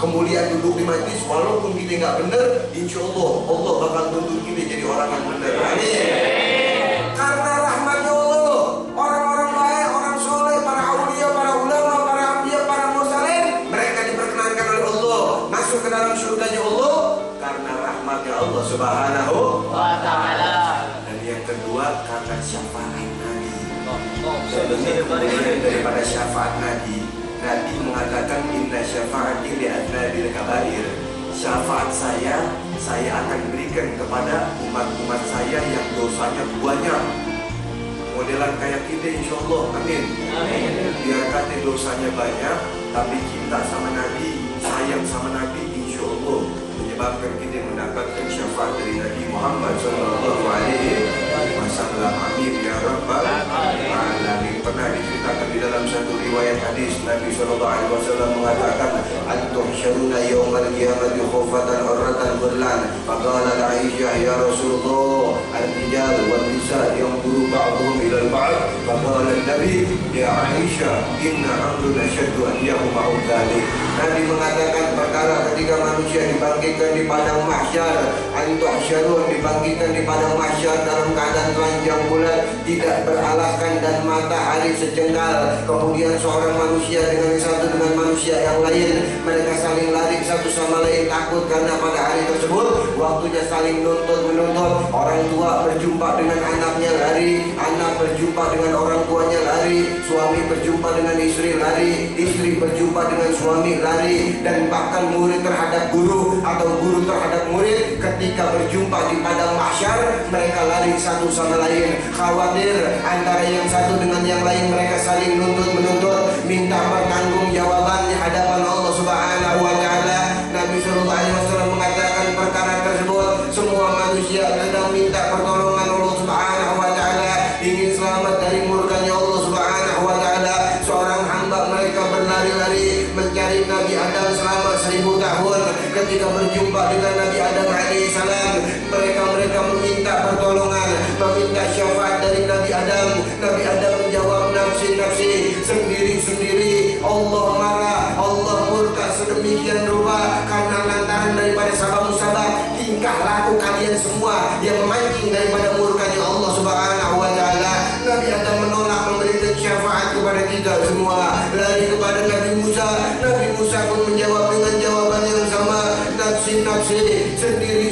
kemuliaan duduk di majlis. Walaupun kita nggak benar, insya Allah Allah bakal tuntut kita jadi orang yang benar. Amin. Karena rahmatnya Allah, orang-orang baik, orang soleh, para aulia, para ulama, para anbiya, para mursalin, mereka diperkenankan oleh Allah masuk ke dalam surganya Allah karena rahmatnya Allah Subhanahu wa Ta'ala. Dan yang kedua karena syafaat Nabi. Daripada syafaat Nabi, Nabi mengatakan inna syafa'ati li'adnabil kabair. Syafaat saya akan berikan kepada umat-umat saya yang dosanya banyak. Modelan kayak kita insya Allah, amin. Biar kata dosanya banyak, tapi cinta sama Nabi, sayang sama Nabi, insya Allah menyebabkan kita mendapatkan syafaat dari Nabi Muhammad Sallallahu Alaihi Wasallam. Amin ya Rabbal Alamin. Pernah diceritakan di dalam satu riwayat hadis, Nabi Sallallahu Alaihi Wasallam mengatakan, antum syaruna yawmal qiyamati khufatan urratan ghurlan. Faqala Aisyah, ya Rasulullah, al-rijal wal nisa yanzuru ba'dhum ila al-ba'd. Faqala Nabi, ya Aisyah, inna amrun asyaddu an yaqma'u dzalik. Nabi mengatakan perkara ketika manusia dibangkitkan di padang mahsyar, antum syarun dibangkitkan di padang mahsyar dalam keadaan telanjang bulat, tidak beralaskan dan matahari sejengkal. Kemudian seorang manusia dengan satu dengan manusia yang lain, mereka saling lari satu sama lain takut karena pada hari tersebut waktunya saling menuntut. Orang tua berjumpa dengan anaknya lari, anak berjumpa dengan orang tuanya lari, suami berjumpa dengan istri lari, istri berjumpa dengan suami lari, dan bahkan murid terhadap guru atau guru terhadap murid ketika berjumpa di padang mahsyar mereka lari satu sama lain, khawatir antara yang satu dengan yang lain mereka saling menuntut minta pertanggungjawaban di hadapan Allah Subhanahu wa Ta'ala. Nabi Sallallahu Alaihi Wasallam mengatakan perkara tersebut semua manusia sedang minta pertolongan Allah Subhanahu wa Ta'ala, ingin selamat dari murkanya Allah Subhanahu wa Ta'ala. Seorang hamba mereka berlari-lari mencari Nabi Adam selama 1000 tahun. Ketika berjumpa dengan Nabi Adam alaihissalam, mereka meminta pertolongan, meminta syafaat dari Nabi Adam. Nabi Adam menjawab, nafsi, sendiri. Allah marah, Allah murka sedemikian rupa karena lantaran daripada sabab musabab tingkah laku kalian semua yang memancing daripada murkanya Allah Subhanahu wa Ta'ala. Nabi Adam menolak memberikan syafaat kepada kita semua, lari kepada Nabi Musa. Nabi Musa pun menjawab dengan jawaban yang sama, nafsi,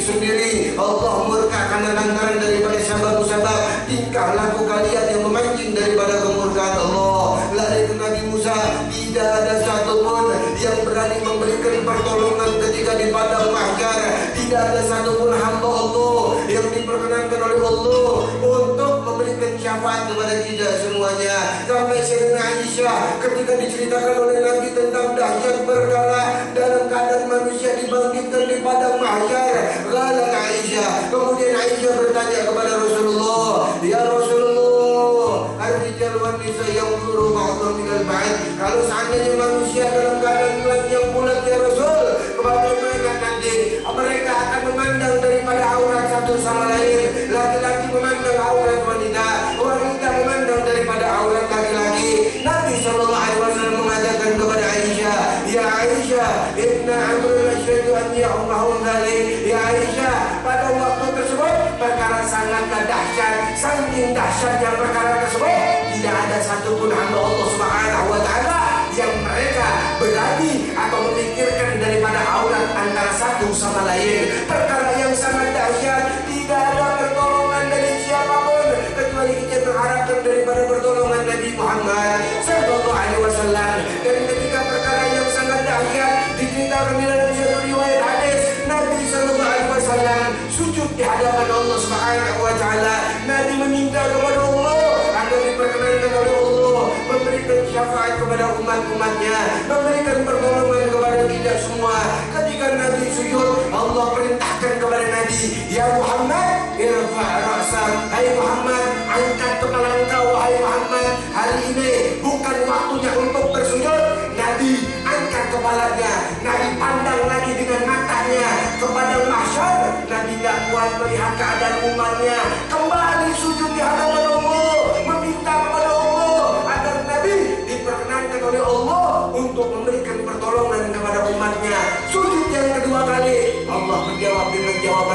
sendiri. Allah murka karena lantaran daripada sabab musabab tingkah laku kalian yang memancing daripada kemurkaan Allah. Lari ke Nabi Musa, tidak ada satupun yang berani memberikan pertolongan ketika di padang mahsyar. Tidak ada satupun hamba Allah yang diperkenankan oleh Allah untuk memberikan syafaat kepada kita semuanya. Sampai Sayyidina Aisyah ketika diceritakan oleh Nabi tentang dahsyat perkara dalam keadaan manusia dibangkitkan di padang mahsyar, qala Aisyah, kemudian Aisyah bertanya kepada Rasulullah, ya Rasulullah, ar-rijal wan nisa yanzuru ba'dhum ila al-ba'd. Kalau seandainya manusia dalam keadaan telanjang bulat ya Rasul, bagaimana nanti mereka akan memandang daripada aurat satu sama lain, laki-laki memandang aurat wanita, wanita memandang daripada aurat laki-laki. Nabi Sallallahu Alaihi Wasallam mengatakan kepada Aisyah, ya Aisyah, inna amrun asyadu an ya'umahum dhalik. Ya Aisyah, pada waktu tersebut perkara sangatlah dahsyat, saking dahsyatnya perkara tersebut tidak ada satupun hamba Allah Subhanahu wa Ta'ala yang mereka berani atau memikirkan daripada aurat antara satu sama lain. Perkara yang sangat dahsyat, tidak ada pertolongan dari siapapun kecuali kita mengharapkan daripada pertolongan Nabi Muhammad Sallallahu Alaihi Wasallam. Dan ketika perkara yang sangat dahsyat diceritakan di dalam satu riwayat hadis, Nabi Sallallahu Alaihi Wasallam sujud di hadapan Allah Subhanahu wa Ta'ala. Nabi meminta kepada Allah agar diperkenankan oleh Allah memberikan syafaat kepada umat-umatnya, memberikan pertolongan kepada kita semua. Ketika Nabi sujud, Allah perintahkan kepada Nabi, ya Muhammad, irfa' ra'sak, hai Muhammad, angkat kepala engkau, hai Muhammad. Hari ini bukan waktunya untuk bersujud. Nabi angkat kepalanya, Nabi pandang lagi dengan matanya kepada mahsyar. Nabi tidak kuat melihat keadaan umatnya, kembali sujud di hadapan Allah, meminta kepada Allah agar Nabi diperkenankan oleh Allah untuk memberikan pertolongan kepada umatnya.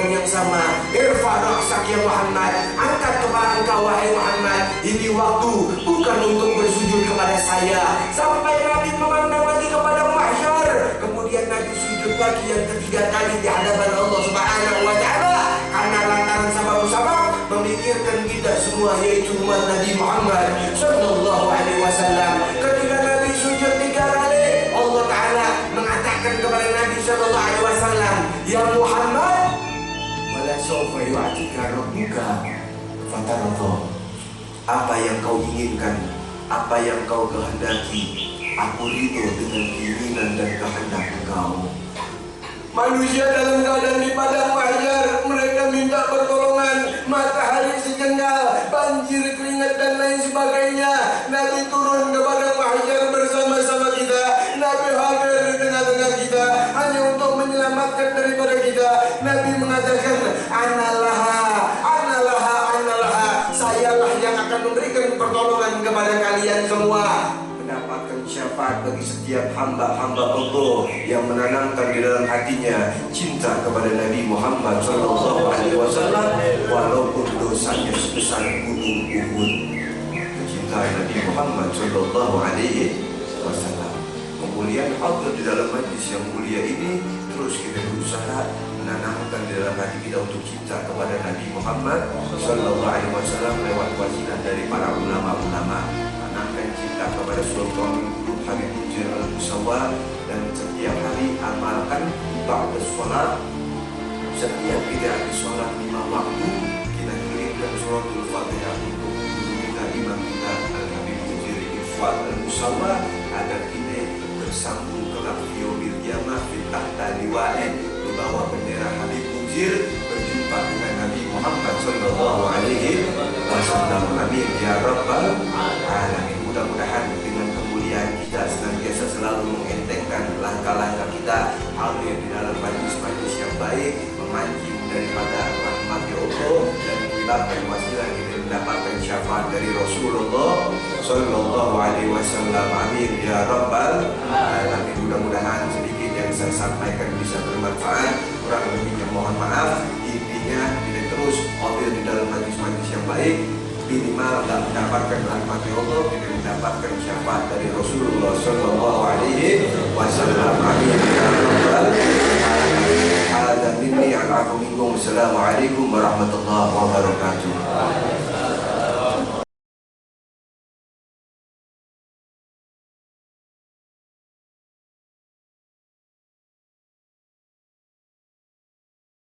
pertolongan yang sama. Irfa ra'sak ya Muhammad, angkat kepala engkau wahai Muhammad. Ini waktu bukan untuk bersujud kepada saya. Sampai Nabi memandang lagi kepada mahsyar. Kemudian Nabi sujud lagi yang ketiga kali di hadapan Allah Subhanahu wa taala. Karena lantaran sabab-sabab memikirkan kita semua, yaitu umat Nabi Muhammad sallallahu alaihi wasallam. Ketika Nabi sujud tiga kali, Allah taala mengatakan kepada Nabi sallallahu alaihi wasallam, "Ya Muhammad, wala sawfa yu'tika rabbuka fatarda." Apa yang kau inginkan, apa yang kau kehendaki, aku ridho dengan keinginan dan kehendak engkau. Manusia dalam keadaan di padang mahsyar, mereka minta pertolongan, matahari sejengkal, banjir, keringat dan lain sebagainya. Nabi turun ke padang mahsyar bersama-sama kita. Nabi hadir di tengah-tengah kita hanya untuk menyelamatkan daripada kita. Nabi mengatakan, "Analaha, analaha, analaha." Sayalah yang akan memberikan pertolongan kepada kalian semua. Mendapatkan syafaat bagi setiap hamba-hamba Allah yang menanamkan di dalam hatinya cinta kepada Nabi Muhammad sallallahu alaihi wasallam, walaupun dosanya sebesar gunung Uhud. Kecintaan Nabi Muhammad sallallahu alaihi wasallam. Kemudian hadir di dalam majlis yang mulia ini, terus kita berusaha menanamkan di dalam hati kita untuk cinta kepada Nabi Muhammad sallallahu alaihi wasallam lewat wasilah dari para ulama-ulama. Cinta kepada Sultan Qutb Habib Munzir Al-Musawa, dan setiap hari amalkan ba'da sholat. Setiap kita habis sholat 5 waktu, kita kirimkan suratul Fatihah untuk kita imam kita Al-Habib Munzir Al-Musawa, agar kita bersambung kelak yaumil qiyamah fitah taliwain, di bawah bendera Habib Munzir, berjumpa dengan Nabi Muhammad sallallahu alaihi wasallam. Amin ya rabbal alamin. Mudah-mudahan dengan kemuliaan kita senantiasa selalu mengentengkan langkah-langkah kita hadir di dalam majlis-majlis yang baik, memancing daripada rahmat Allah dan menyebabkan wasilah kita mendapatkan syafaat dari Rasulullah sallallahu alaihi wasallam. Amin ya rabbal alamin. Mudah-mudahan sedikit yang saya sampaikan bisa bermanfaat. Kurang lebihnya mohon maaf. Intinya kita terus hadir di dalam majlis-majlis yang baik, minimal tak mendapatkan rahmat Allah, kita mendapatkan syafaat dari Rasulullah sallallahu alaihi wasallam. Amin ya rabbal alamin. Hada minni alaikum. Assalamualaikum warahmatullahi wabarakatuh.